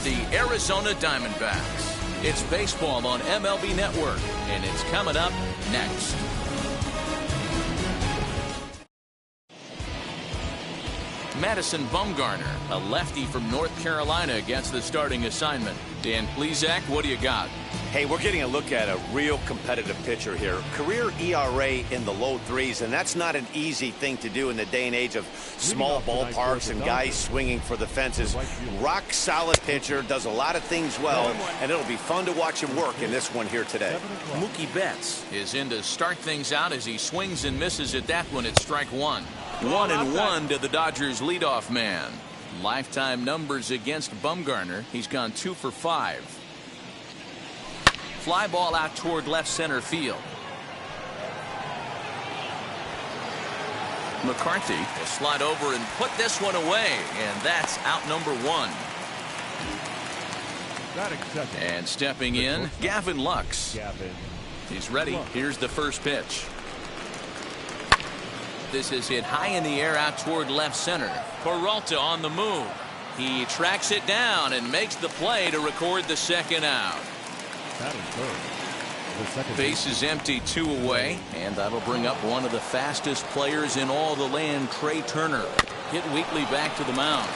the Arizona Diamondbacks. It's baseball on MLB Network, and it's coming up next. Madison Bumgarner, a lefty from North Carolina, gets the starting assignment. Dan Plesac, what do you got? Hey, we're getting a look at a real competitive pitcher here. Career ERA in the low threes, and that's not an easy thing to do in the day and age of small ballparks and guys swinging for the fences. Rock solid pitcher, does a lot of things well, and it'll be fun to watch him work in this one here today. Mookie Betts is in to start things out as he swings and misses at that one at strike one. 1-1 to the Dodgers leadoff man. Lifetime numbers against Bumgarner. He's gone 2 for 5. Fly ball out toward left center field. McCarthy will slide over and put this one away, and that's out number 1. And stepping in, Gavin Lux. He's ready. Here's the first pitch. This is hit high in the air out toward left center. Peralta on the move. He tracks it down and makes the play to record the second out. Base is empty, 2 away, and that'll bring up one of the fastest players in all the land, Trey Turner. Hit weakly back to the mound.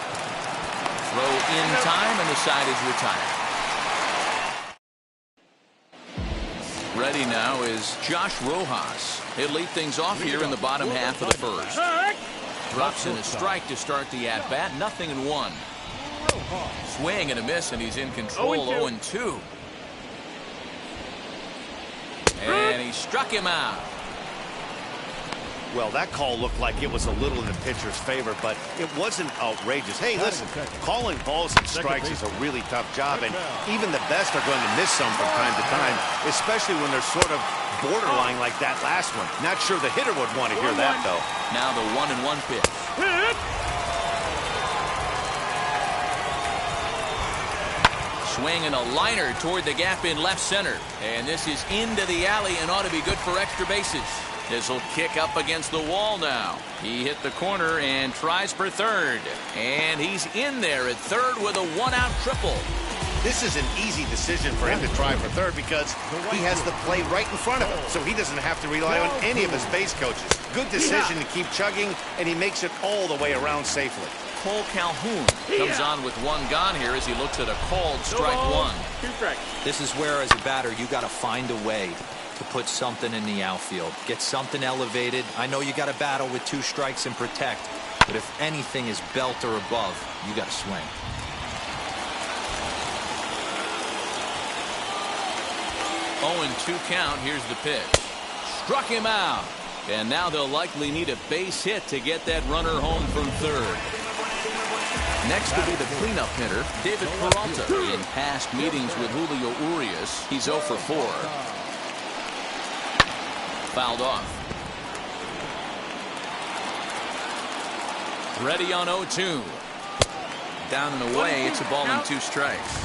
Throw in time, and the side is retired. Ready now is Josh Rojas. He'll lead things off here in the bottom half of the first. Drops in a strike to start the at-bat, 0-1. Swing and a miss, and he's in control, 0-2. And he struck him out. Well, that call looked like it was a little in the pitcher's favor, but it wasn't outrageous. Hey, listen, calling balls and strikes is a really tough job, and even the best are going to miss some from time to time, especially when they're sort of borderline like that last one. Not sure the hitter would want to hear that, though. Now the 1-1 pitch. Swing and a liner toward the gap in left center. And this is into the alley and ought to be good for extra bases. This will kick up against the wall now. He hit the corner and tries for third. And he's in there at third with a 1-out triple. This is an easy decision for him to try for third because he has the play right in front of him, so he doesn't have to rely on any of his base coaches. Good decision to keep chugging, and he makes it all the way around safely. Cole Calhoun comes on with 1 gone here as he looks at a called strike 1. This is where, as a batter, you got to find a way to put something in the outfield. Get something elevated. I know you got to battle with 2 strikes and protect, but if anything is belt or above, you got to swing. Oh, 2 count. Here's the pitch. Struck him out. And now they'll likely need a base hit to get that runner home from third. Next will be the cleanup hitter, David Peralta. In past meetings with Julio Urias, he's 0 for 4. Fouled off. Ready on 0-2. Down and away. It's a ball and 2 strikes.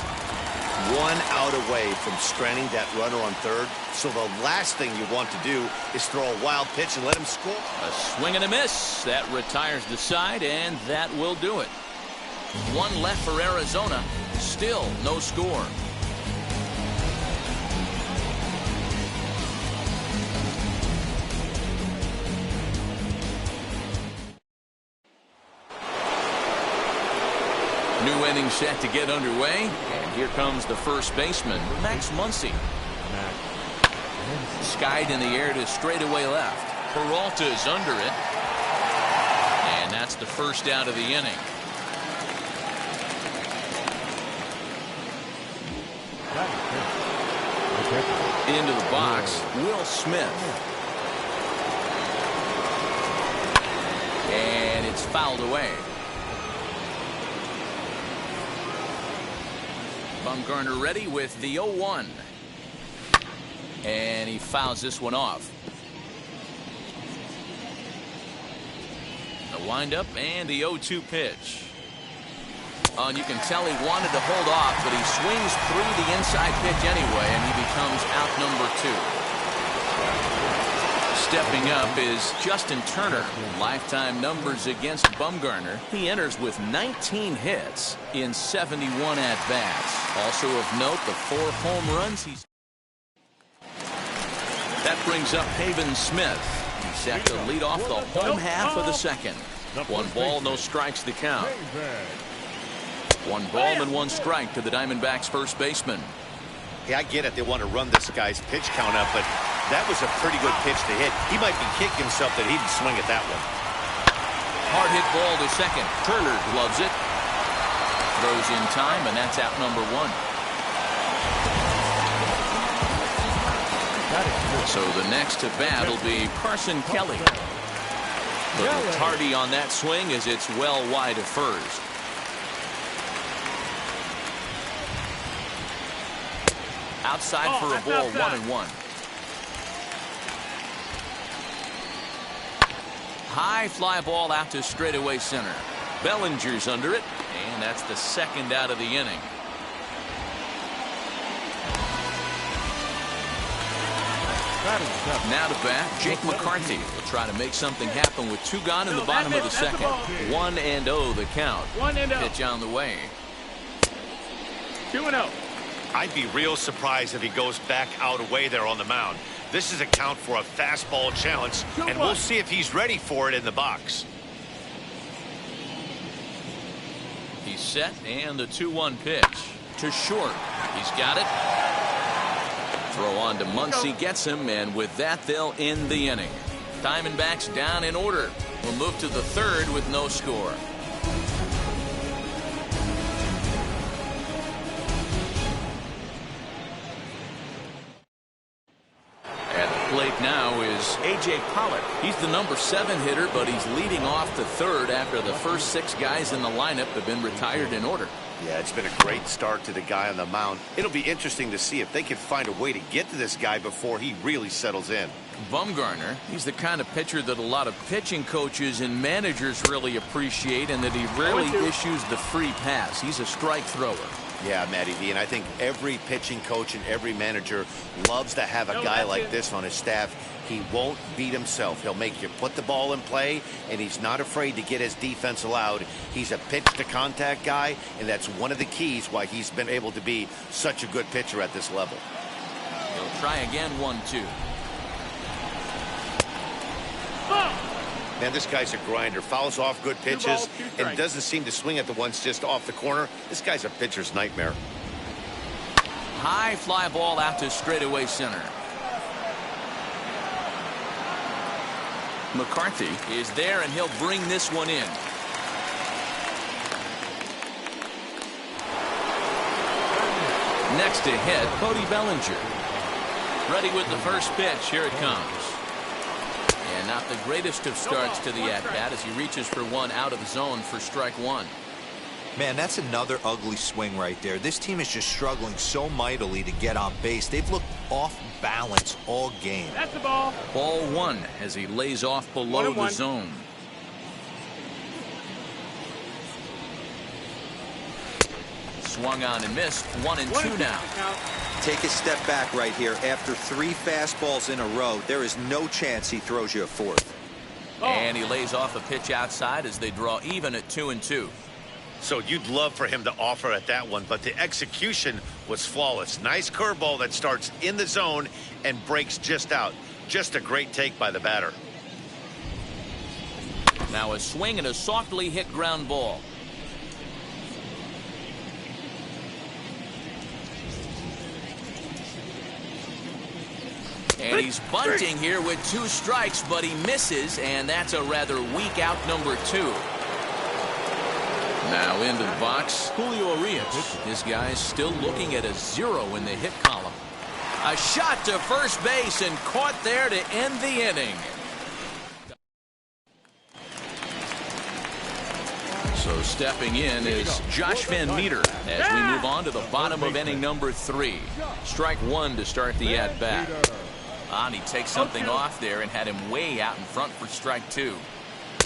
1 out away from stranding that runner on third. So the last thing you want to do is throw a wild pitch and let him score. A swing and a miss. That retires the side, and that will do it. 1 left for Arizona. Still no score. New inning set to get underway, and here comes the first baseman, Max Muncy. Skied in the air to straightaway left. Peralta is under it, and that's the first out of the inning. Into the box, Will Smith. And it's fouled away. Bumgarner ready with the 0-1. And he fouls this one off. The windup and the 0-2 pitch. And you can tell he wanted to hold off, but he swings through the inside pitch anyway, and he becomes out number 2. Stepping up is Justin Turner. Lifetime numbers against Bumgarner. He enters with 19 hits in 71 at-bats. Also of note, the 4 home runs he's... That brings up Haven Smith. He's set to lead off the home half of the second. 1 ball, no strikes the count. 1 ball and 1 strike to the Diamondbacks first baseman. Yeah, I get it. They want to run this guy's pitch count up, but that was a pretty good pitch to hit. He might be kicking himself that he didn't swing at that one. Hard hit ball to second. Turner gloves it. Throws in time, and that's out number 1. So the next to bat will be Carson Kelly. Little tardy on that swing as it's well wide of first. Outside for a ball, 1-1. High fly ball out to straightaway center. Bellinger's under it, and that's the second out of the inning. Now to bat, Jake McCarthy will try to make something happen with 2 gone in the bottom of the second. 1-0 the count. Pitch on the way. 2-0. I'd be real surprised if he goes back out away there on the mound. This is a count for a fastball challenge, and we'll see if he's ready for it in the box. He's set, and the 2-1 pitch to short. He's got it. Throw on to Muncy, gets him, and with that they'll end the inning. Diamondbacks down in order. We'll move to the 3rd with no score. Plate now is A.J. Pollock. He's the number 7 hitter, but he's leading off the 3rd after the first 6 guys in the lineup have been retired in order. Yeah, it's been a great start to the guy on the mound. It'll be interesting to see if they can find a way to get to this guy before he really settles in. Bumgarner, he's the kind of pitcher that a lot of pitching coaches and managers really appreciate, and that he rarely issues the free pass. He's a strike thrower. Yeah, Matty V, and I think every pitching coach and every manager loves to have a guy like this on his staff. He won't beat himself. He'll make you put the ball in play, and he's not afraid to get his defense allowed. He's a pitch-to-contact guy, and that's one of the keys why he's been able to be such a good pitcher at this level. He'll try again, 1-2. Man, this guy's a grinder. Fouls off good pitches and doesn't seem to swing at the ones just off the corner. This guy's a pitcher's nightmare. High fly ball out to straightaway center. McCarthy is there, and he'll bring this one in. Next to hit, Cody Bellinger. Ready with the first pitch. Here it comes. And not the greatest of starts to the at-bat as he reaches for one out of the zone for strike 1. Man, that's another ugly swing right there. This team is just struggling so mightily to get on base. They've looked off balance all game. That's the ball. Ball 1 as he lays off below the zone. Swung on and missed. 1-2 now. Take a step back right here. After 3 fastballs in a row, there is no chance he throws you a 4th. And he lays off a pitch outside as they draw even at 2-2. So you'd love for him to offer at that one, but the execution was flawless. Nice curveball that starts in the zone and breaks just out. Just a great take by the batter. Now a swing and a softly hit ground ball. And he's bunting here with 2 strikes, but he misses, and that's a rather weak out number 2. Now into the box, Julio Urias. This guy's still looking at a 0 in the hit column. A shot to first base and caught there to end the inning. So stepping in is Josh Van Meter as we move on to the bottom of inning number 3. Strike 1 to start the at-bat. And he takes something off there and had him way out in front for strike 2.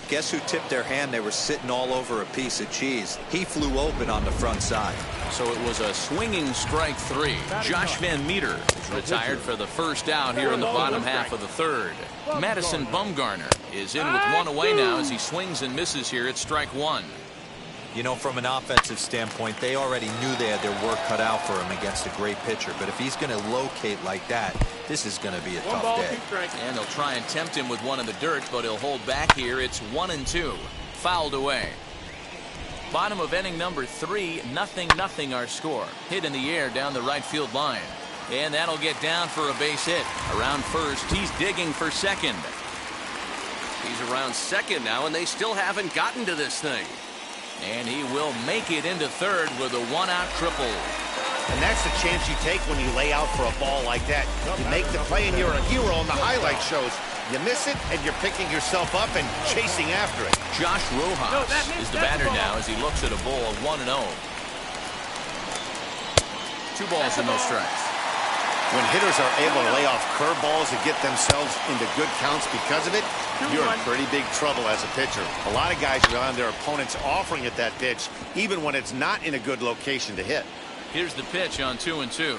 Guess who tipped their hand? They were sitting all over a piece of cheese. He flew open on the front side. So it was a swinging strike 3. Josh Van Meter is retired for the first out here in the bottom half of the third. Madison Bumgarner is in with one away now as he swings and misses here at strike 1. You know, from an offensive standpoint, they already knew they had their work cut out for him against a great pitcher. But if he's going to locate like that, this is going to be a tough day. And they'll try and tempt him with one in the dirt, but he'll hold back here. It's 1-2. Fouled away. Bottom of inning number 3, 0-0 our score. Hit in the air down the right field line. And that'll get down for a base hit. Around first, he's digging for second. He's around second now, and they still haven't gotten to this thing. And he will make it into third with a one-out triple. And that's the chance you take when you lay out for a ball like that. You make the play and you're a hero on the highlight shows. You miss it and you're picking yourself up and chasing after it. Josh Rojas is the batter now as he looks at a ball of 1-0. 2 balls and no strikes. When hitters are able to lay off curveballs and get themselves into good counts because of it, you're in pretty big trouble as a pitcher. A lot of guys rely on their opponents offering at that pitch, even when it's not in a good location to hit. Here's the pitch on 2-2.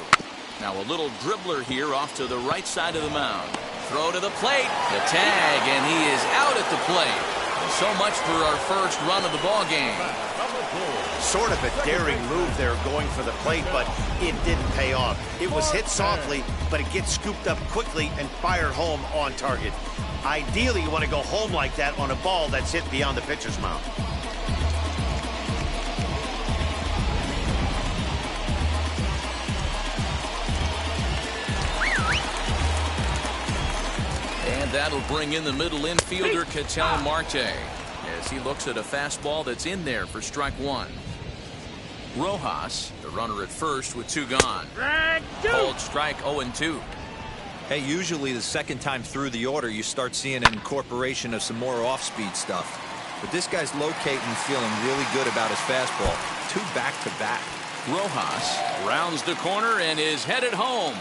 Now a little dribbler here off to the right side of the mound. Throw to the plate. The tag, and he is out at the plate. So much for our first run of the ball game. Sort of a daring move there going for the plate, but it didn't pay off. It was hit softly, but it gets scooped up quickly and fired home on target. Ideally, you want to go home like that on a ball that's hit beyond the pitcher's mound. And that'll bring in the middle infielder, Ketel Marte, as he looks at a fastball that's in there for strike 1. Rojas, the runner at first with 2 gone. Cold strike 0-2. Hey, usually the second time through the order, you start seeing an incorporation of some more off-speed stuff. But this guy's locating, feeling really good about his fastball. 2 back-to-back. Rojas rounds the corner and is headed home.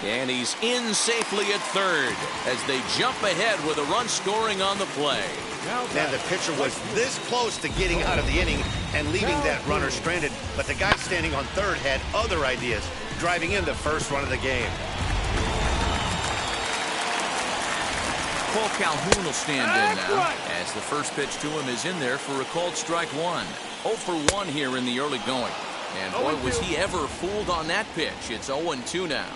And he's in safely at third as they jump ahead with a run scoring on the play. Man, the pitcher was this close to getting out of the inning and leaving that runner stranded, but the guy standing on third had other ideas, driving in the first run of the game. Cole Calhoun will stand in now as the first pitch to him is in there for a called strike 1. 0 for 1 here in the early going. And boy, was he ever fooled on that pitch. It's 0-2 now.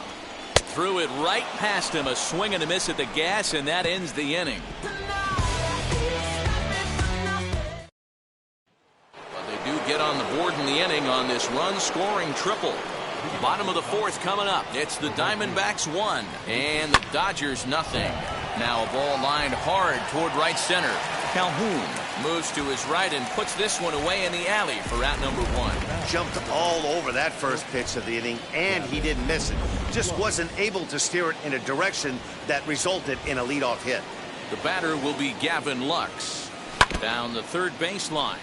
Threw it right past him, a swing and a miss at the gas, and that ends the inning. But they do get on the board in the inning on this run-scoring triple. Bottom of the 4th coming up. It's the Diamondbacks 1 and the Dodgers nothing. Now a ball lined hard toward right center. Calhoun moves to his right and puts this one away in the alley for out number 1. Jumped all over that first pitch of the inning, and he didn't miss it. Just wasn't able to steer it in a direction that resulted in a leadoff hit. The batter will be Gavin Lux. Down the third baseline.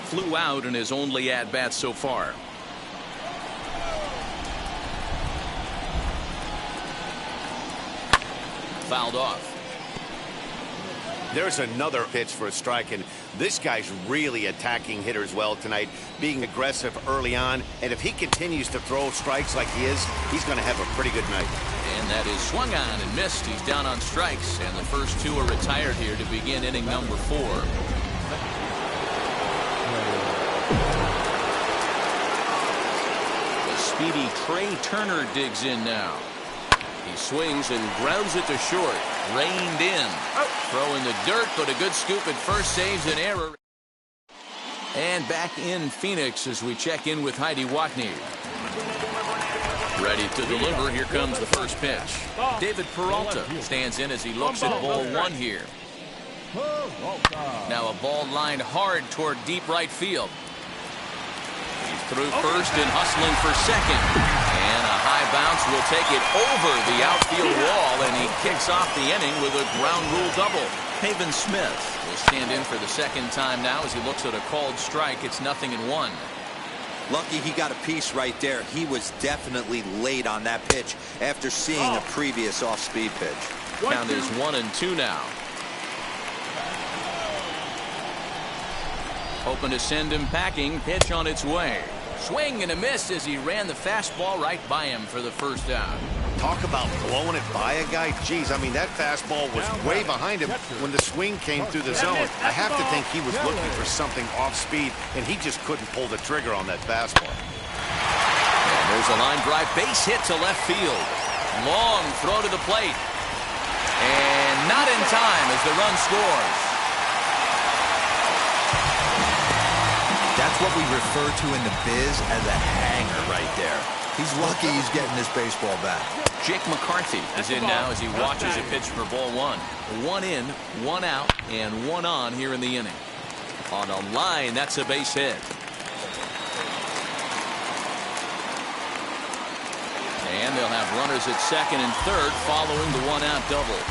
Flew out in his only at-bat so far. Fouled off. There's another pitch for a strike, and this guy's really attacking hitters well tonight, being aggressive early on, and if he continues to throw strikes like he is, he's going to have a pretty good night. And that is swung on and missed. He's down on strikes, and the first 2 are retired here to begin inning number 4. The speedy Trey Turner digs in now. He swings and grounds it to short. Reined in. Throw in the dirt, but a good scoop at first saves an error. And back in Phoenix as we check in with Heidi Watney. Ready to deliver. Here comes the first pitch. David Peralta stands in as he looks at ball 1 here. Now a ball lined hard toward deep right field. He's through first and hustling for second. And a high bounce will take it over the outfield wall, and he kicks off the inning with a ground rule double. Haven Smith will stand in for the second time now as he looks at a called strike. It's 0-1. Lucky he got a piece right there. He was definitely late on that pitch after seeing a previous off-speed pitch. Count is 1-2 now. Hoping to send him packing. Pitch on its way. Swing and a miss as he ran the fastball right by him for the first out. Talk about blowing it by a guy. Geez, I mean, that fastball was way behind him when the swing came through the zone. I have to think he was looking for something off speed, and he just couldn't pull the trigger on that fastball. And there's a line drive base hit to left field. Long throw to the plate. And not in time as the run scores. That's what we refer to in the biz as a hanger right there. He's lucky he's getting this baseball back. Jake McCarthy is in now as he watches a pitch for ball one. One in, one out, and one on here in the inning. On a line, that's a base hit. And they'll have runners at second and third following the one-out double.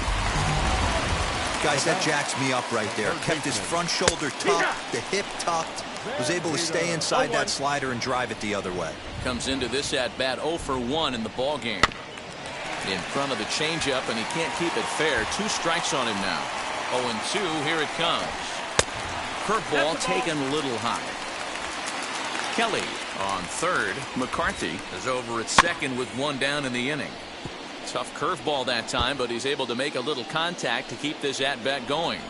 Guys, that jacks me up right there. Kept his front shoulder tucked, the hip tucked. Was able to stay inside that slider and drive it the other way. Comes into this at-bat 0 for 1 in the ball game. In front of the changeup, and he can't keep it fair. 2 strikes on him now. 0-2, here it comes. Curveball taken a little high. Kelly on third. McCarthy is over at second with 1 down in the inning. Tough curveball that time, but he's able to make a little contact to keep this at-bat going.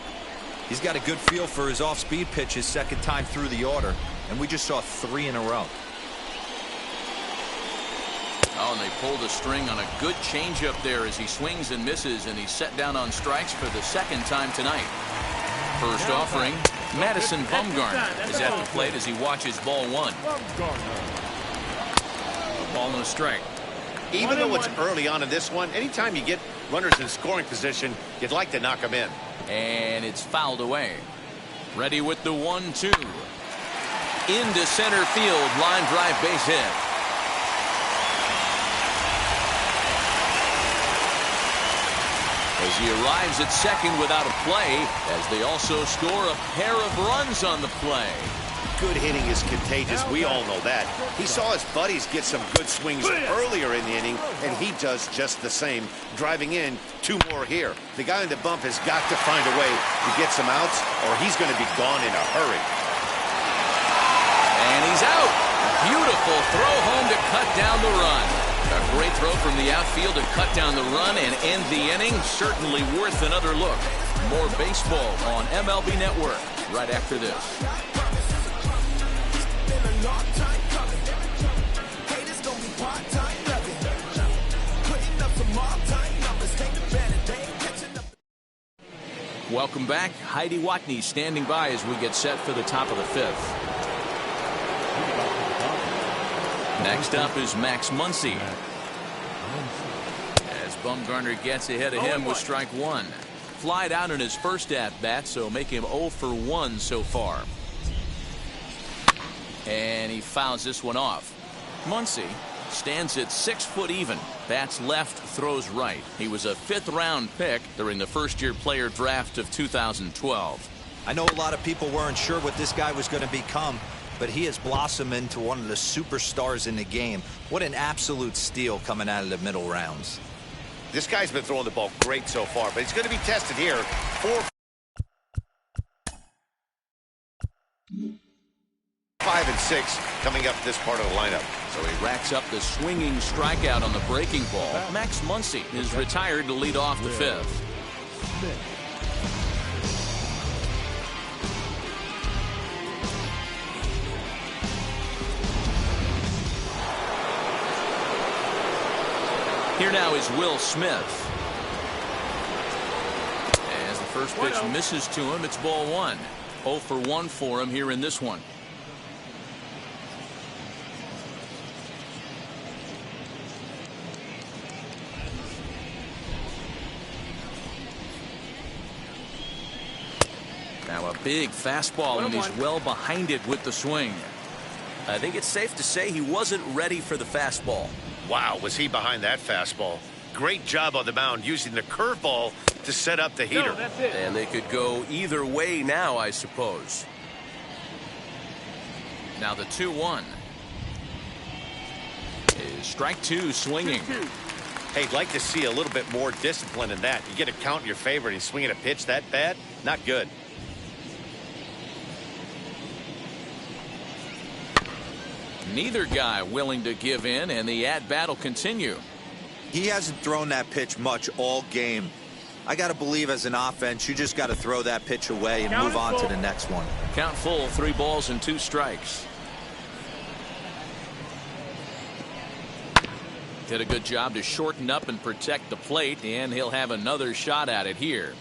He's got a good feel for his off-speed pitch his second time through the order, and we just saw 3 in a row. Oh, and they pulled a string on a good changeup there as he swings and misses, and he's set down on strikes for the second time tonight. First offering, Madison Bumgarner is at the plate as he watches ball 1. A ball and a strike. Even though it's early on in this one, anytime you get runners in scoring position, you'd like to knock them in. And it's fouled away. Ready with the 1-2. Into center field, line drive base hit. As he arrives at second without a play, as they also score a pair of runs on the play. Good hitting is contagious. We all know that. He saw his buddies get some good swings earlier in the inning, and he does just the same, driving in 2 more here. The guy in the bump has got to find a way to get some outs, or he's going to be gone in a hurry. And he's out. Beautiful throw home to cut down the run. A great throw from the outfield to cut down the run and end the inning. Certainly worth another look. More baseball on MLB Network right after this. Welcome back. Heidi Watney standing by as we get set for the top of the 5th. Next up is Max Muncy. As Bumgarner gets ahead of him with strike 1. Flied out in his first at-bat, so make him 0 for 1 so far. And he fouls this one off. Muncy stands at 6 foot even. Bats left, throws right. He was a 5th round pick during the first-year player draft of 2012. I know a lot of people weren't sure what this guy was going to become, but he has blossomed into one of the superstars in the game. What an absolute steal coming out of the middle rounds. This guy's been throwing the ball great so far, but he's going to be tested here. 4, 5, and 6 coming up this part of the lineup. So he racks up the swinging strikeout on the breaking ball. Max Muncy is retired to lead off the 5th. Here now is Will Smith. As the first pitch misses to him, it's ball 1. 0 for 1 for him here in this one. Now a big fastball, and he's well behind it with the swing. I think it's safe to say he wasn't ready for the fastball. Wow, was he behind that fastball. Great job on the mound using the curveball to set up the heater. And they could go either way now, I suppose. Now the 2-1. Is strike 2 swinging. Hey, I'd like to see a little bit more discipline in that. You get a count in your favor and he's swinging a pitch that bad? Not good. Neither guy willing to give in, and the at-bat will continue. He hasn't thrown that pitch much all game. I got to believe as an offense, you just got to throw that pitch away and move on to the next one. Count full, 3 balls and 2 strikes. Did a good job to shorten up and protect the plate, and he'll have another shot at it here.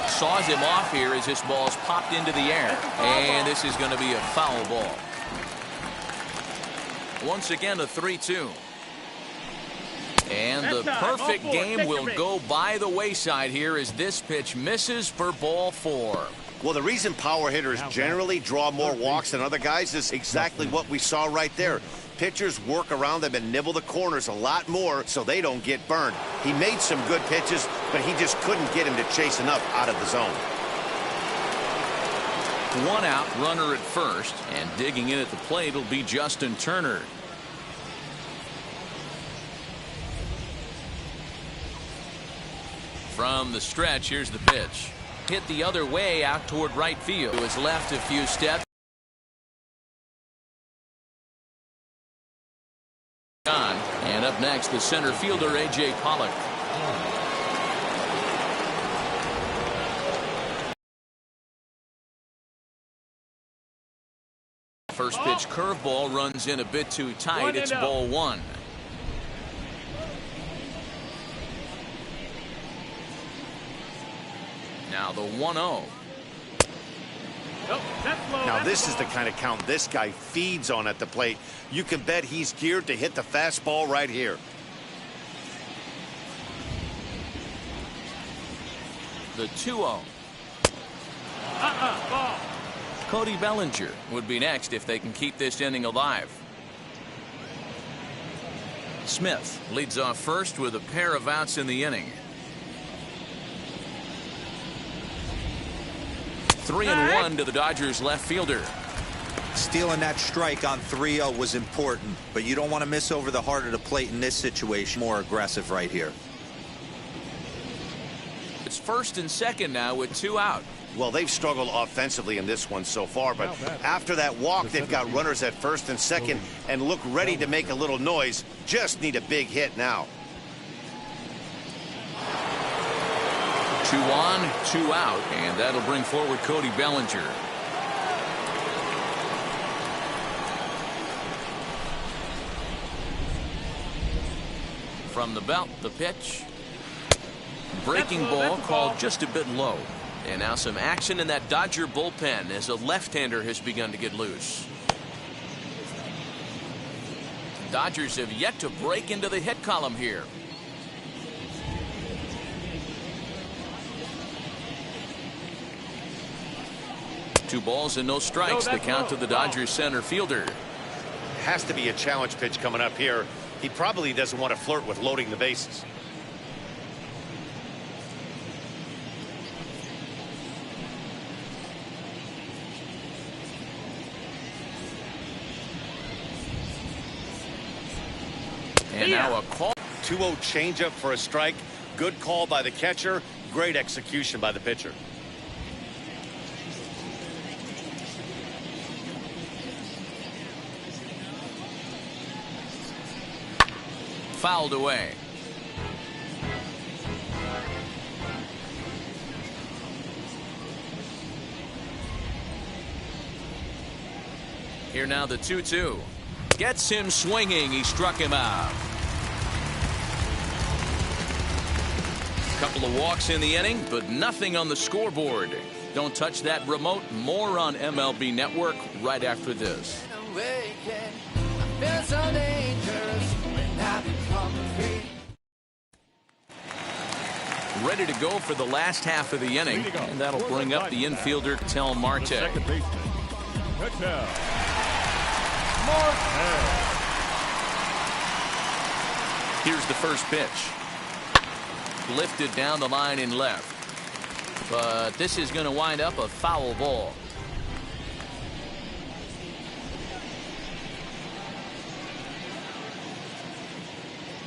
Saws him off here as this ball's popped into the air, and this is going to be a foul ball. Once again, a 3-2. And the perfect game will go by the wayside here as this pitch misses for ball 4. Well, the reason power hitters generally draw more walks than other guys is exactly what we saw right there. Pitchers work around them and nibble the corners a lot more so they don't get burned. He made some good pitches, but he just couldn't get him to chase enough out of the zone. 1 out, runner at first, and digging in at the plate will be Justin Turner. From the stretch, here's the pitch. Hit the other way out toward right field. To his left a few steps. And up next, the center fielder, A.J. Pollock. First pitch curveball runs in a bit too tight. It's ball 1. Now the 1-0. Now this is the kind of count this guy feeds on at the plate. You can bet he's geared to hit the fastball right here. The 2-0. Ball. Cody Bellinger would be next if they can keep this inning alive. Smith leads off first with a pair of outs in the inning. 3-1 to the Dodgers left fielder. Stealing that strike on 3-0 was important, but you don't want to miss over the heart of the plate in this situation. More aggressive right here. It's first and second now with 2 out. Well, they've struggled offensively in this one so far, but after that walk, they've got runners at first and second and look ready to make a little noise. Just need a big hit now. 2 on, 2 out, and that'll bring forward Cody Bellinger. From the belt, the pitch. Breaking ball called just a bit low. And now some action in that Dodger bullpen as a left-hander has begun to get loose. Dodgers have yet to break into the hit column here. Two balls and no strikes. The count to the Dodgers center fielder. Has to be a challenge pitch coming up here. He probably doesn't want to flirt with loading the bases. And now a call. 2-0 changeup for a strike. Good call by the catcher. Great execution by the pitcher. Fouled away. Here now the 2-2. Gets him swinging. He struck him out. Couple of walks in the inning, but nothing on the scoreboard. Don't touch that remote. More on MLB Network right after this. Ready to go for the last half of the inning, and that'll bring up the infielder Tel Marte. Second baseman. Here's the first pitch. Lifted down the line in left. But this is going to wind up a foul ball.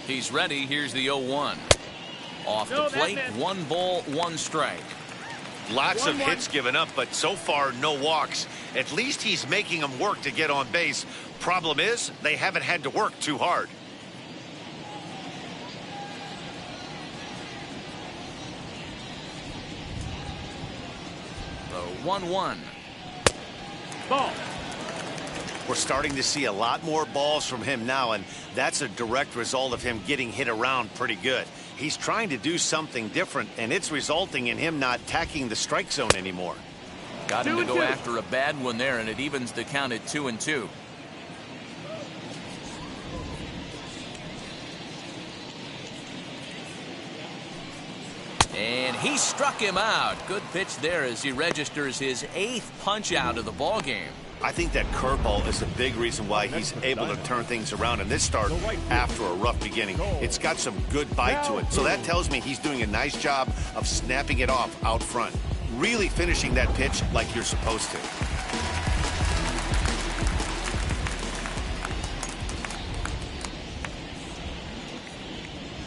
He's ready. Here's the 0-1. Off the plate, 1 ball, 1 strike. Lots of hits given up, but so far no walks. At least he's making them work to get on base. Problem is, they haven't had to work too hard. The 1-1. Ball. We're starting to see a lot more balls from him now, and that's a direct result of him getting hit around pretty good. He's trying to do something different, and it's resulting in him not attacking the strike zone anymore. Got him to go after a bad one there, and it evens the count at 2-2. And he struck him out. Good pitch there as he registers his 8th punch out of the ball game. I think that curveball is a big reason why he's able to turn things around in this start after a rough beginning. It's got some good bite to it, so that tells me he's doing a nice job of snapping it off out front. Really finishing that pitch like you're supposed to.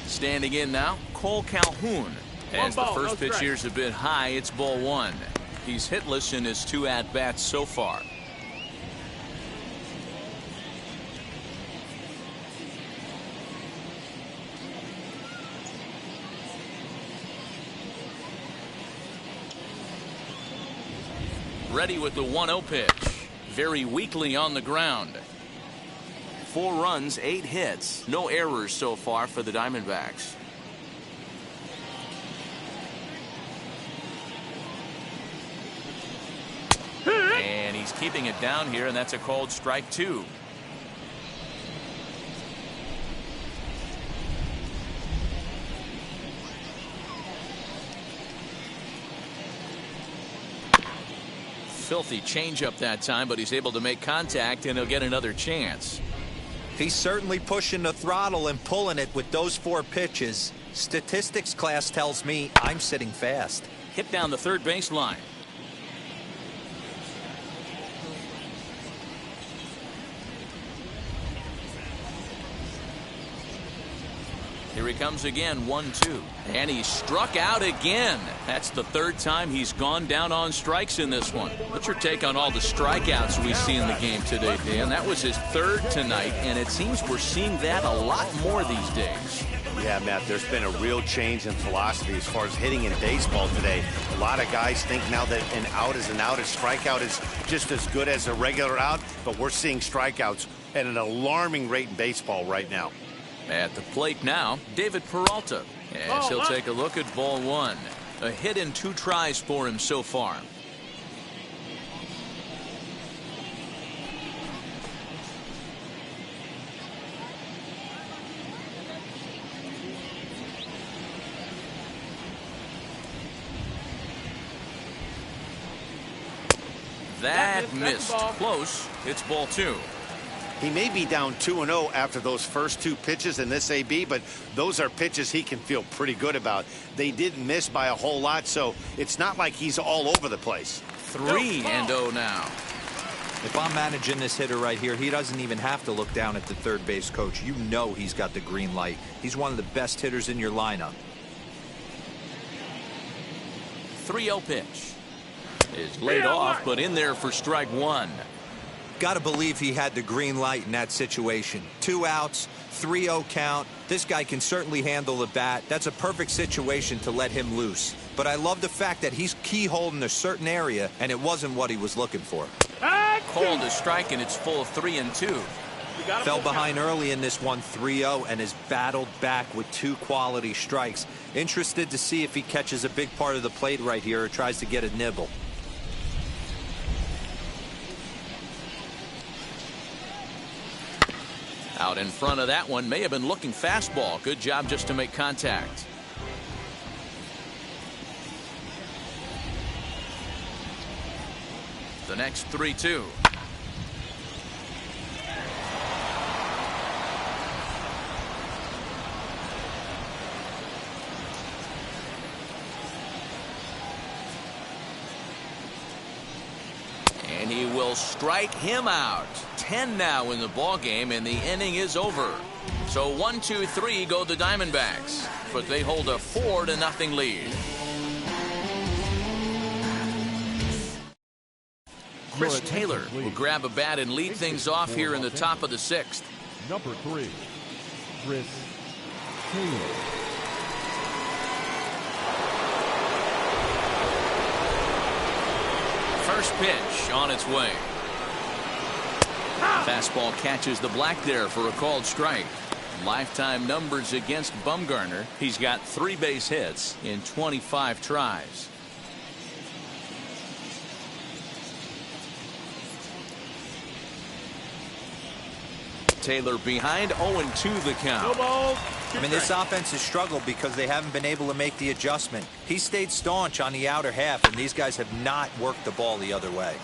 Standing in now, Cole Calhoun. As the first pitch here's a bit high, it's ball 1. He's hitless in his 2 at-bats so far. Ready with the 1-0 pitch. Very weakly on the ground. 4 runs, 8 hits. No errors so far for the Diamondbacks. And he's keeping it down here, and that's a called strike 2. Filthy changeup that time, but he's able to make contact, and he'll get another chance. He's certainly pushing the throttle and pulling it with those 4 pitches. Statistics class tells me I'm sitting fast. Hit down the third baseline. Here he comes again, 1-2. And he struck out again. That's the 3rd time he's gone down on strikes in this one. What's your take on all the strikeouts we see in the game today, Dan? That was his 3rd tonight, and it seems we're seeing that a lot more these days. Yeah, Matt, there's been a real change in philosophy as far as hitting in baseball today. A lot of guys think now that an out is an out. A strikeout is just as good as a regular out, but we're seeing strikeouts at an alarming rate in baseball right now. At the plate now, David Peralta. As he'll take a look at ball 1. A hit in 2 tries for him so far. That missed. Close. It's ball 2. He may be down 2-0 after those first 2 pitches in this AB, but those are pitches he can feel pretty good about. They didn't miss by a whole lot, so it's not like he's all over the place. 3-0 now. If I'm managing this hitter right here, he doesn't even have to look down at the third base coach. You know he's got the green light. He's one of the best hitters in your lineup. 3-0 pitch. Is laid off, but in there for strike 1. Got to believe he had the green light in that situation. 2 outs, 3-0 count. This guy can certainly handle the bat. That's a perfect situation to let him loose. But I love the fact that he's keyholed in a certain area, and it wasn't what he was looking for. Called a strike, and it's full of 3-2. Fell behind early in this one, 3-0, and has battled back with 2 quality strikes. Interested to see if he catches a big part of the plate right here or tries to get a nibble. Out in front of that one, may have been looking fastball. Good job just to make contact. The next 3-2. And he will strike him out. 10 now in the ball game, and the inning is over. So 1-2-3 go the Diamondbacks, but they hold a 4-0 lead. Chris Taylor will grab a bat and lead things off here in the top of the 6th. Number 3, Chris Taylor. First pitch on its way. Fastball catches the black there for a called strike. Lifetime numbers against Bumgarner. He's got 3 base hits in 25 tries. Taylor behind, 0-2 the count. I mean, this offense has struggled because they haven't been able to make the adjustment. He stayed staunch on the outer half, and these guys have not worked the ball the other way.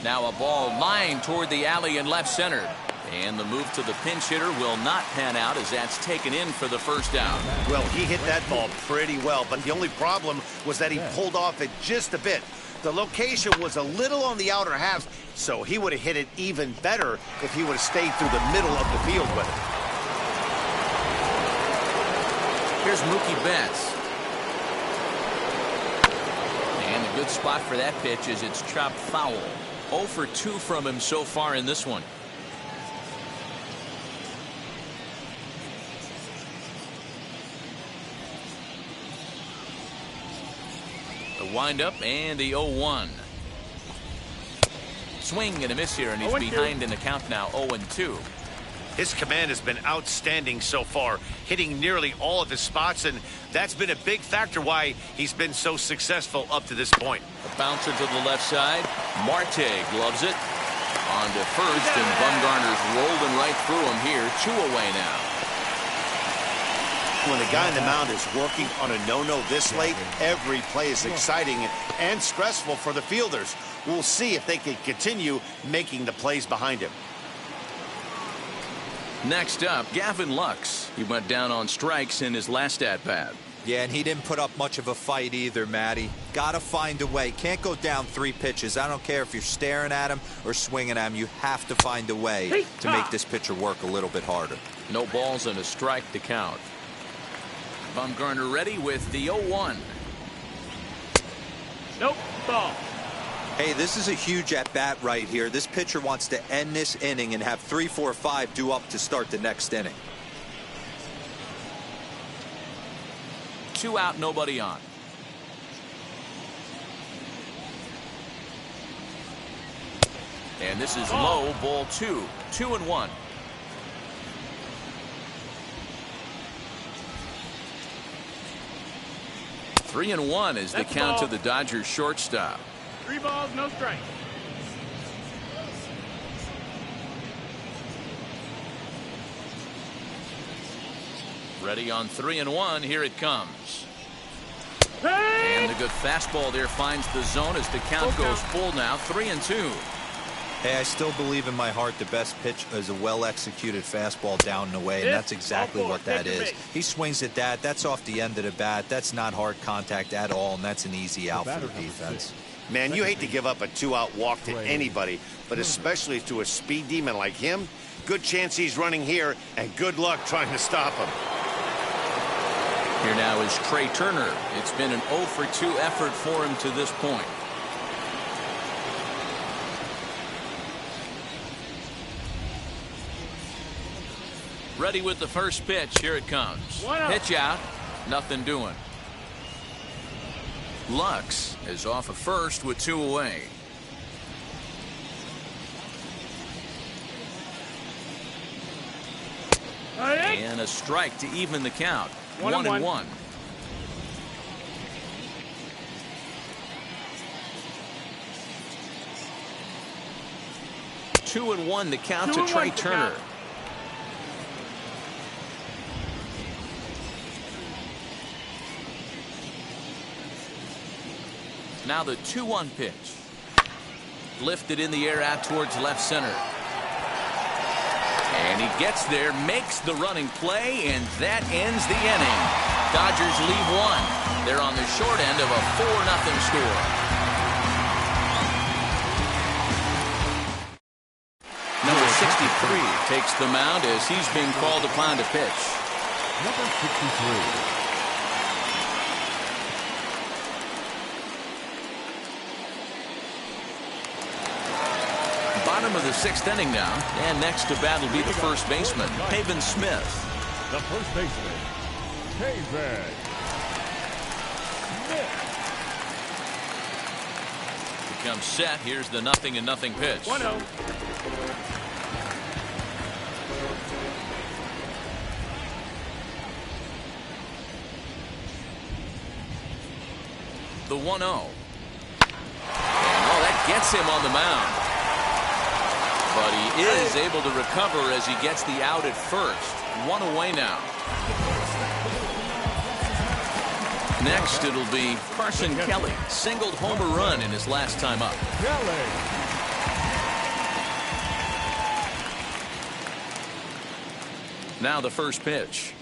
Now a ball lined toward the alley in left center. And the move to the pinch hitter will not pan out as that's taken in for the first out. Well, he hit that ball pretty well, but the only problem was that he pulled off it just a bit. The location was a little on the outer half, so he would have hit it even better if he would have stayed through the middle of the field with it. Here's Mookie Betts. And a good spot for that pitch is it's chopped foul. 0 for 2 from him so far in this one. Wind up and the 0-1. Swing and a miss here, and he's behind in the count now, 0-2. His command has been outstanding so far, hitting nearly all of his spots, and that's been a big factor why he's been so successful up to this point. A bouncer to the left side. Marte gloves it. On to first, and Bumgarner's rolling right through him here. 2 away now. When the guy on the mound is working on a no-no this late, every play is exciting and stressful for the fielders. We'll see if they can continue making the plays behind him. Next up, Gavin Lux. He went down on strikes in his last at-bat. Yeah, and he didn't put up much of a fight either, Matty. Gotta find a way. Can't go down 3 pitches. I don't care if you're staring at him or swinging at him. You have to find a way to make this pitcher work a little bit harder. No balls and a strike to count. Bumgarner ready with the 0-1. Nope, ball. Hey, this is a huge at-bat right here. This pitcher wants to end this inning and have 3, 4, 5 due up to start the next inning. 2 out, nobody on. And this is low, ball 2. 2-1. Three and 1 is the count to the Dodgers shortstop. 3 balls, no strike. Ready on 3 and 1. Here it comes. Hey! And the good fastball there finds the zone as the count goes full now. 3 and 2. Hey, I still believe in my heart the best pitch is a well-executed fastball down and away, and that's exactly what that is. He swings at that. That's off the end of the bat. That's not hard contact at all, and that's an easy out for the defense. Man, you hate to give up a 2-out walk to anybody, but especially to a speed demon like him. Good chance he's running here, and good luck trying to stop him. Here now is Trey Turner. It's been an 0 for 2 effort for him to this point. Ready with the first pitch. Here it comes. Pitch out. Nothing doing. Lux is off of first with 2 away. And a strike to even the count. 1 and 1. Two and 1 to count to Trey Turner. Now the 2-1 pitch. Lifted in the air out towards left center. And he gets there, makes the running play, and that ends the inning. Dodgers leave 1. They're on the short end of a 4-0 score. Number 63 takes the mound as he's being called upon to pitch. Number 63. Bottom of the 6th inning now, and next to bat will be the first baseman, Pavin Smith. The first baseman, Pavin Smith. Becomes set. Here's the 0-0 pitch. 1-0. The 1-0. And that gets him on the mound. But he is able to recover as he gets the out at first. 1 away now. Next, it'll be Carson Kelly. Singled homer run in his last time up. Kelly. Now the first pitch.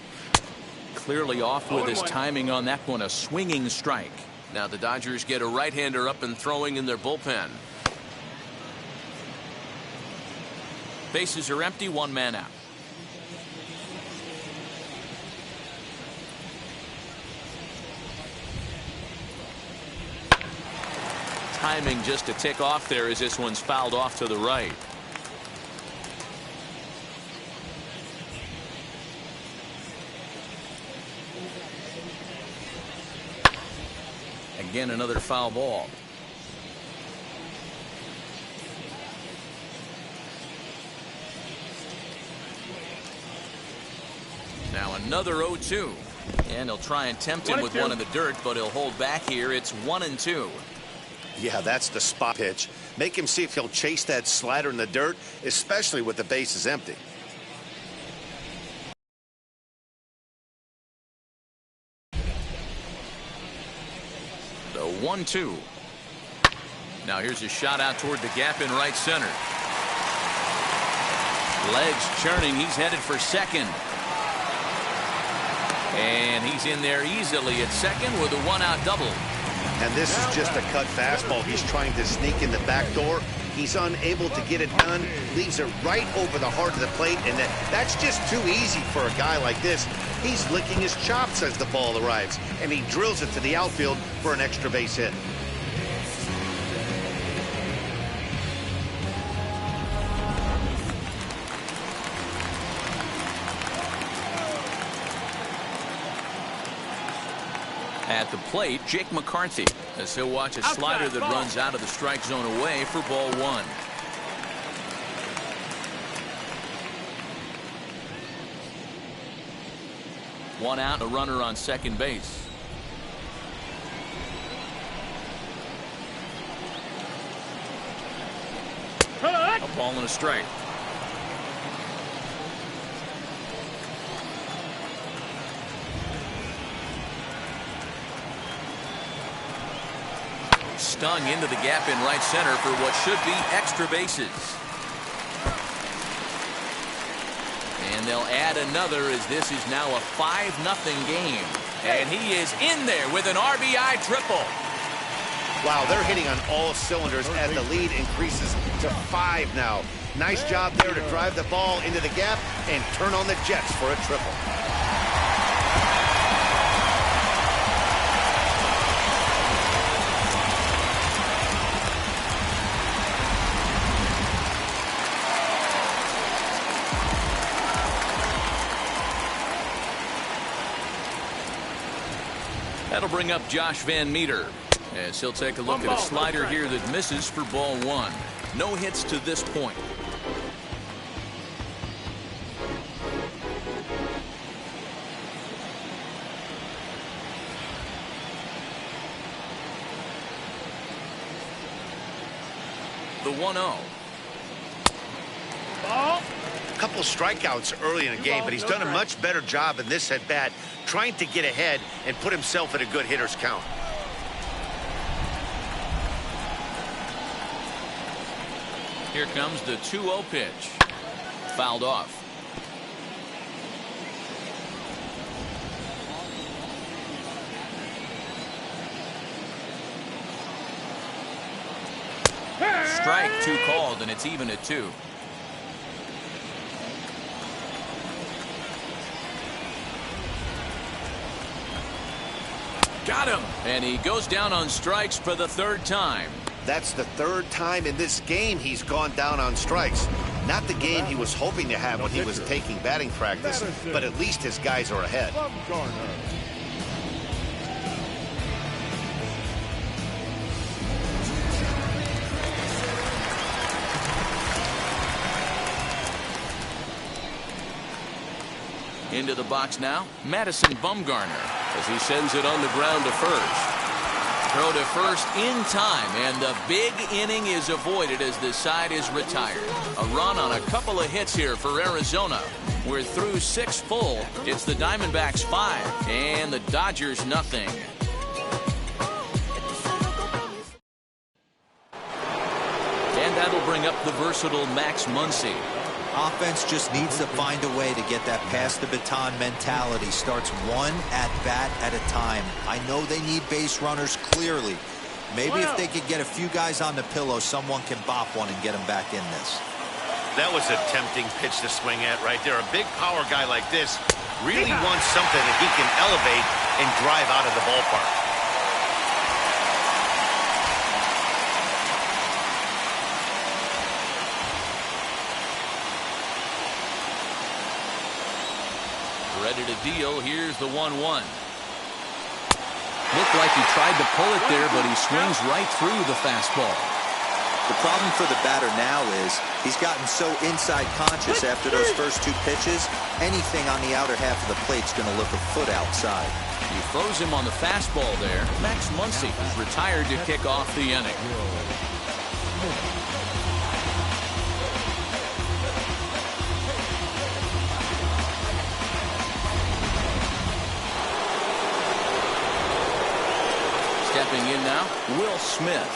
Clearly off with his timing on that one. A swinging strike. Now the Dodgers get a right-hander up and throwing in their bullpen. Bases are empty, 1 man out. Timing just a tick off there as this one's fouled off to the right. Again, another foul ball. Now another 0-2. And he'll try and tempt him with one in the dirt, but he'll hold back here. It's 1-2. Yeah, that's the spot pitch. Make him see if he'll chase that slider in the dirt, especially with the bases empty. The 1-2. Now here's a shot out toward the gap in right center. Legs churning. He's headed for second. And he's in there easily at second with a 1-out double. And this is just a cut fastball. He's trying to sneak in the back door. He's unable to get it done. Leaves it right over the heart of the plate. And that's just too easy for a guy like this. He's licking his chops as the ball arrives. And he drills it to the outfield for an extra base hit. At the plate, Jake McCarthy, as he'll watch a slider that runs out of the strike zone away for ball 1. One out, a runner on second base. A ball and a strike. Stung into the gap in right center for what should be extra bases. And they'll add another as this is now a 5-0 game. And he is in there with an RBI triple. Wow, they're hitting on all cylinders as the lead increases to 5 now. Nice job there to drive the ball into the gap and turn on the Jets for a triple. That'll bring up Josh Van Meter as he'll take a look at a slider here that misses for ball 1. No hits to this point. The 1-0. Ball. A couple strikeouts early in the game, but he's done a much better job in this at bat trying to get ahead and put himself in a good hitter's count. Here comes the 2-0 pitch. Fouled off. Strike 2 called, and it's even at 2. Got him. And he goes down on strikes for the third time. That's the third time in this game he's gone down on strikes. Not the game he was hoping to have when he was taking batting practice, but at least his guys are ahead. Into the box now, Madison Bumgarner, as he sends it on the ground to first. Throw to first in time, and the big inning is avoided as the side is retired. A run on a couple of hits here for Arizona. We're through 6 full. It's the Diamondbacks 5 and the Dodgers nothing. And that'll bring up the versatile Max Muncy. Offense just needs to find a way to get that pass the baton mentality. Starts one at bat at a time. I know they need base runners clearly. Maybe if they could get a few guys on the pillow, someone can bop one and get them back in this. That was a tempting pitch to swing at right there. A big power guy like this really wants something that he can elevate and drive out of the ballpark. Ready to deal. Here's the 1-1. Looked like he tried to pull it there, but he swings right through the fastball. The problem for the batter now is he's gotten so inside conscious after those first 2 pitches. Anything on the outer half of the plate's going to look a foot outside. He throws him on the fastball there. Max Muncy is retired to kick off the inning. Stepping in now, Will Smith.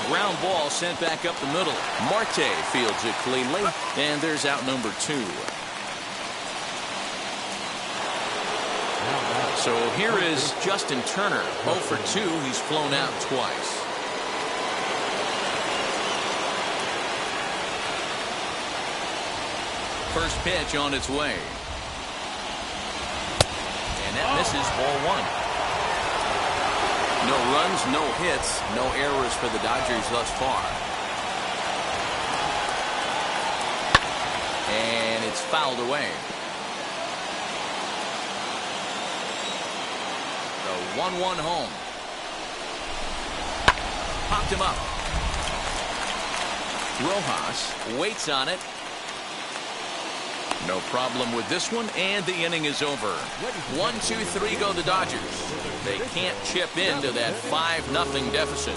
Ground ball sent back up the middle. Marte fields it cleanly, and there's out number 2. So here is Justin Turner. 0 for 2. He's flown out twice. First pitch on its way. And that misses, ball 1. No runs, no hits, no errors for the Dodgers thus far. And it's fouled away. The 1-1 home. Popped him up. Rojas waits on it. No problem with this one, and the inning is over. 1, 2, 3 go the Dodgers. They can't chip into that 5-0 deficit.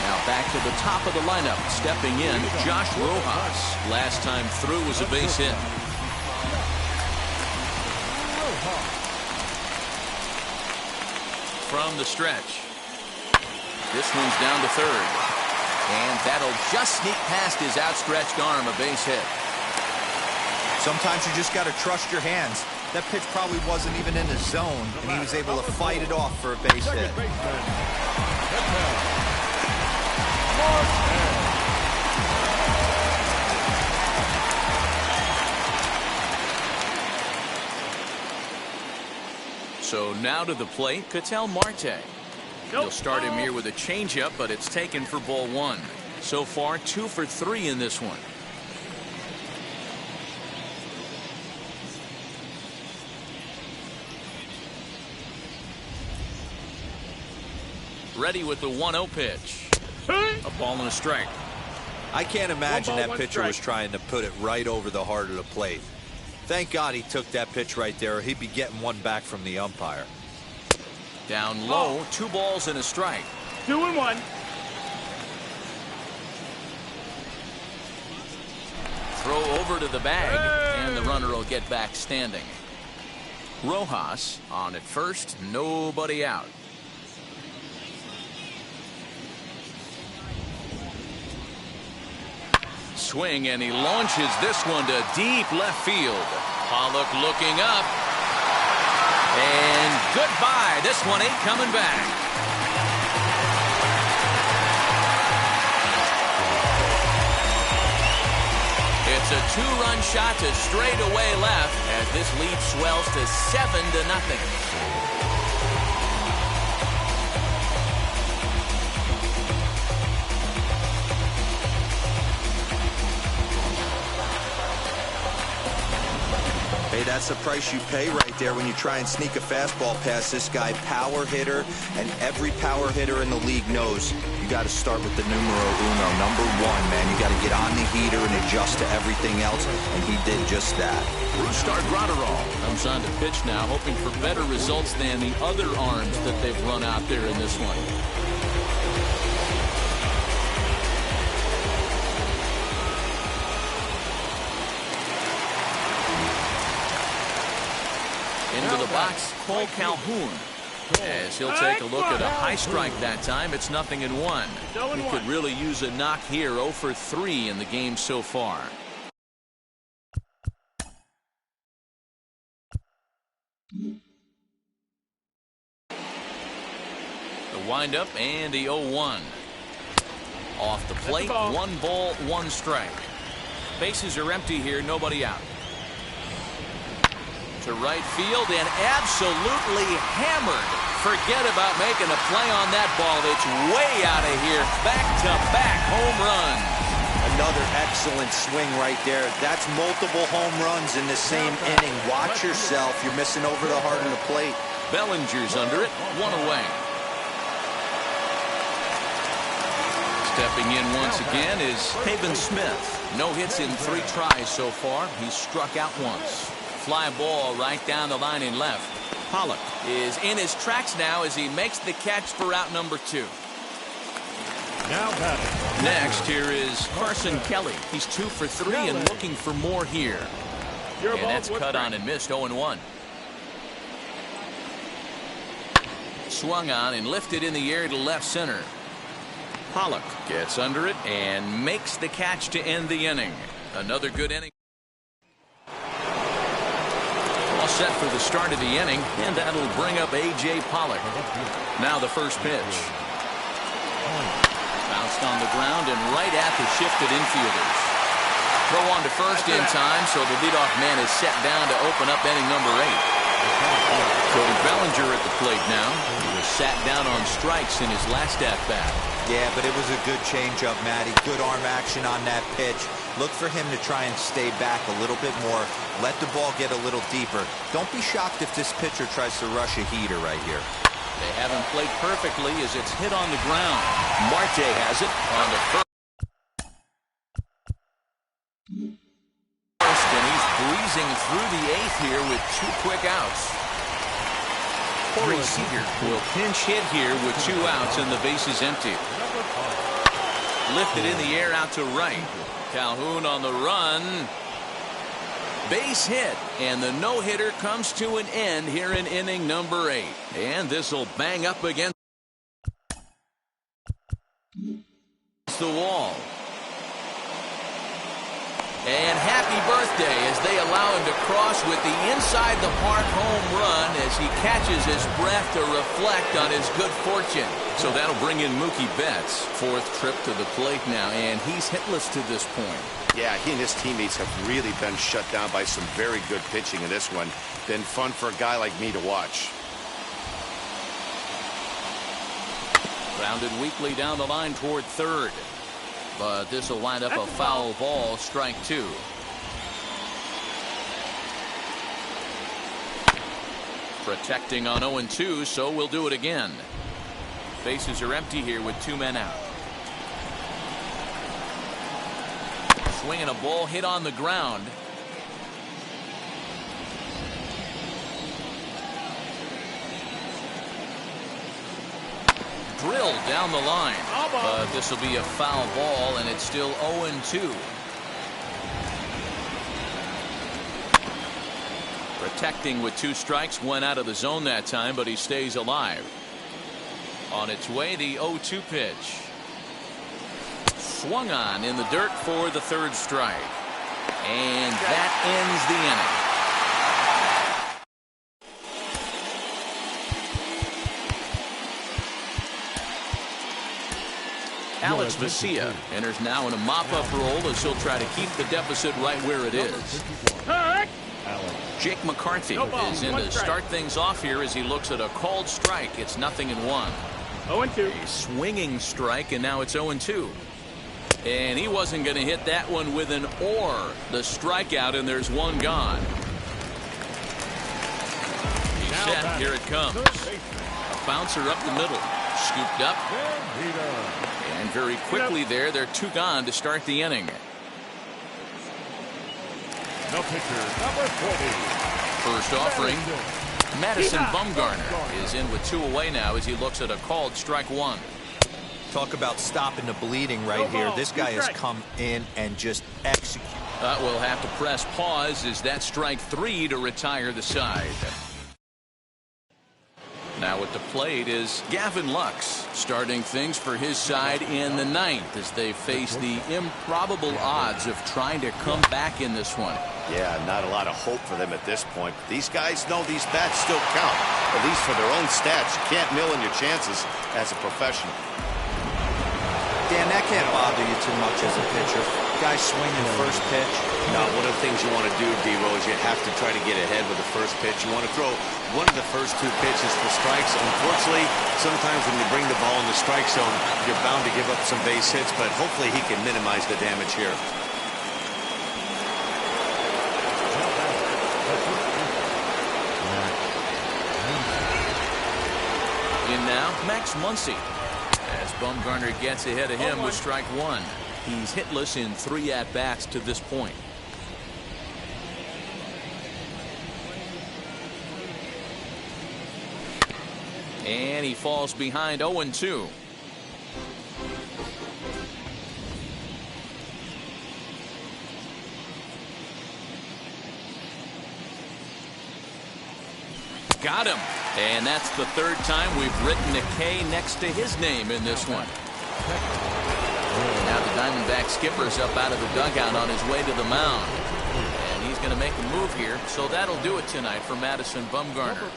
Now back to the top of the lineup. Stepping in, Josh Rojas. Last time through was a base hit. From the stretch. This one's down to third. And that'll just sneak past his outstretched arm, a base hit. Sometimes you just got to trust your hands. That pitch probably wasn't even in the zone, and he was able to fight it off for a base hit. So now to the plate, Ketel Marte. He'll start him here with a changeup, but it's taken for ball 1. So far, 2 for 3 in this one. Ready with the 1-0 pitch. A ball and a strike. I can't imagine that pitcher was trying to put it right over the heart of the plate. Thank God he took that pitch right there, or he'd be getting one back from the umpire. Down low, 2 balls and a strike. 2-1. Throw over to the bag, and the runner will get back standing. Rojas on at first, nobody out. Swing, and he launches this one to deep left field. Pollock looking up. And goodbye. This one ain't coming back. It's a two-run shot to straightaway left as this lead swells to 7-0. Hey, that's the price you pay right there when you try and sneak a fastball past this guy. Power hitter, and every power hitter in the league knows you got to start with the numero uno, number one, man. You got to get on the heater and adjust to everything else, and he did just that. Brustar Graterol comes on to pitch now, hoping for better results than the other arms that they've run out there in this one. Into the box, Cole Calhoun, as he'll take a look at a high strike that time. It's 0-1. He could really use a knock here. 0 for 3 in the game so far. The windup and the 0-1. Off the plate, 1 ball, 1 strike. Bases are empty here, nobody out. To right field and absolutely hammered. Forget about making a play on that ball. It's way out of here. Back-to-back home runs. Another excellent swing right there. That's multiple home runs in the same inning. Watch yourself. You're missing over the heart of the plate. Bellinger's under it. 1 away. Stepping in once again is Haven Smith. No hits in 3 tries so far. He's struck out once. Fly ball right down the line in left. Pollock is in his tracks now as he makes the catch for out number 2. Now batting. Next, here is Carson Kelly. He's 2 for 3 and looking for more here. And that's cut on and missed. 0-1. Swung on and lifted in the air to left center. Pollock gets under it and makes the catch to end the inning. Another good inning. All set for the start of the inning, and that'll bring up A.J. Pollock. Now the first pitch. Bounced on the ground and right at the shifted infielders. Throw on to first in time, so the leadoff man is set down to open up inning number 8. Cody Bellinger at the plate now. He was sat down on strikes in his last at-bat. Yeah, but it was a good changeup, Matty. Good arm action on that pitch. Look for him to try and stay back a little bit more. Let the ball get a little deeper. Don't be shocked if this pitcher tries to rush a heater right here. They haven't played perfectly as it's hit on the ground. Marte has it on the first. And he's breezing through the 8th here with 2 quick outs. Corey Seager will pinch hit here with 2 outs and the base is empty. Lifted in the air out to right. Calhoun on the run. Base hit, and the no-hitter comes to an end here in inning number 8. And this will bang up against the wall. And happy birthday as they allow him to cross with the inside the park home run as he catches his breath to reflect on his good fortune. So that'll bring in Mookie Betts. 4th trip to the plate now, and he's hitless to this point. Yeah, he and his teammates have really been shut down by some very good pitching in this one. Been fun for a guy like me to watch. Grounded weakly down the line toward third. But this will wind up a foul ball, strike 2. Protecting on 0-2, so we'll do it again. Bases are empty here with 2 men out. Swinging a ball hit on the ground. Drilled down the line. But this will be a foul ball, and it's still 0-2. Protecting with 2 strikes, went out of the zone that time, but he stays alive. On its way, the 0-2 pitch. Swung on in the dirt for the 3rd strike. And that ends the inning. Alex Vesia enters now in a mop-up role as he'll try to keep the deficit right where it is. Jake McCarthy is in to start things off here as he looks at a called strike. It's 0-1. 0-2. A swinging strike, and now it's 0-2. And he wasn't going to hit that one with an or. The strikeout, and there's one gone. He's set. Here it comes. A bouncer up the middle. Scooped up. And very quickly there, they're 2 gone to start the inning. The pitcher, number 20. First offering. Madison Bumgarner is in with 2 away now as he looks at a called strike 1. Talk about stopping the bleeding right here. This guy has come in and just executed. We'll have to press pause as that strike 3 to retire the side. Now at the plate is Gavin Lux, starting things for his side in the 9th as they face the improbable odds of trying to come back in this one. Yeah, not a lot of hope for them at this point. But these guys know these bats still count, at least for their own stats. You can't mill in your chances as a professional. Dan, that can't bother you too much as a pitcher. Guy swinging first pitch. No, one of the things you want to do, D-Ro, is you have to try to get ahead with the first pitch. You want to throw one of the first 2 pitches for strikes. Unfortunately, sometimes when you bring the ball in the strike zone, you're bound to give up some base hits, but hopefully he can minimize the damage here. In now, Max Muncy, as Bumgarner gets ahead of him with strike 1. He's hitless in 3 at-bats to this point. And he falls behind 0-2. Got him. And that's the 3rd time we've written a K next to his name in this one. Now the DiamondBack skipper's up out of the dugout on his way to the mound. And he's going to make a move here. So that'll do it tonight for Madison Bumgarner.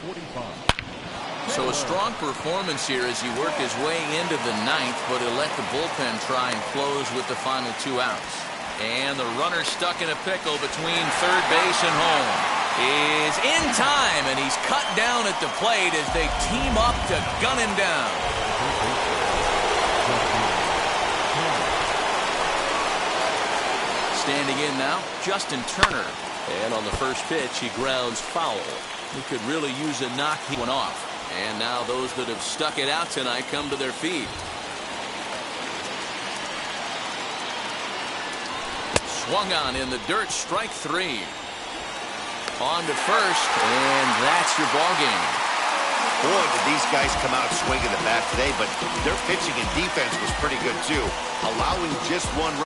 So a strong performance here as he worked his way into the 9th, but he'll let the bullpen try and close with the final 2 outs. And the runner stuck in a pickle between third base and home is in time, and he's cut down at the plate as they team up to gun him down. Standing in now, Justin Turner. And on the first pitch, he grounds foul. He could really use a knock. He went off. And now those that have stuck it out tonight come to their feet. Swung on in the dirt, strike 3. On to first, and that's your ball game. Boy, did these guys come out swinging the bat today, but their pitching and defense was pretty good too, allowing just 1 run.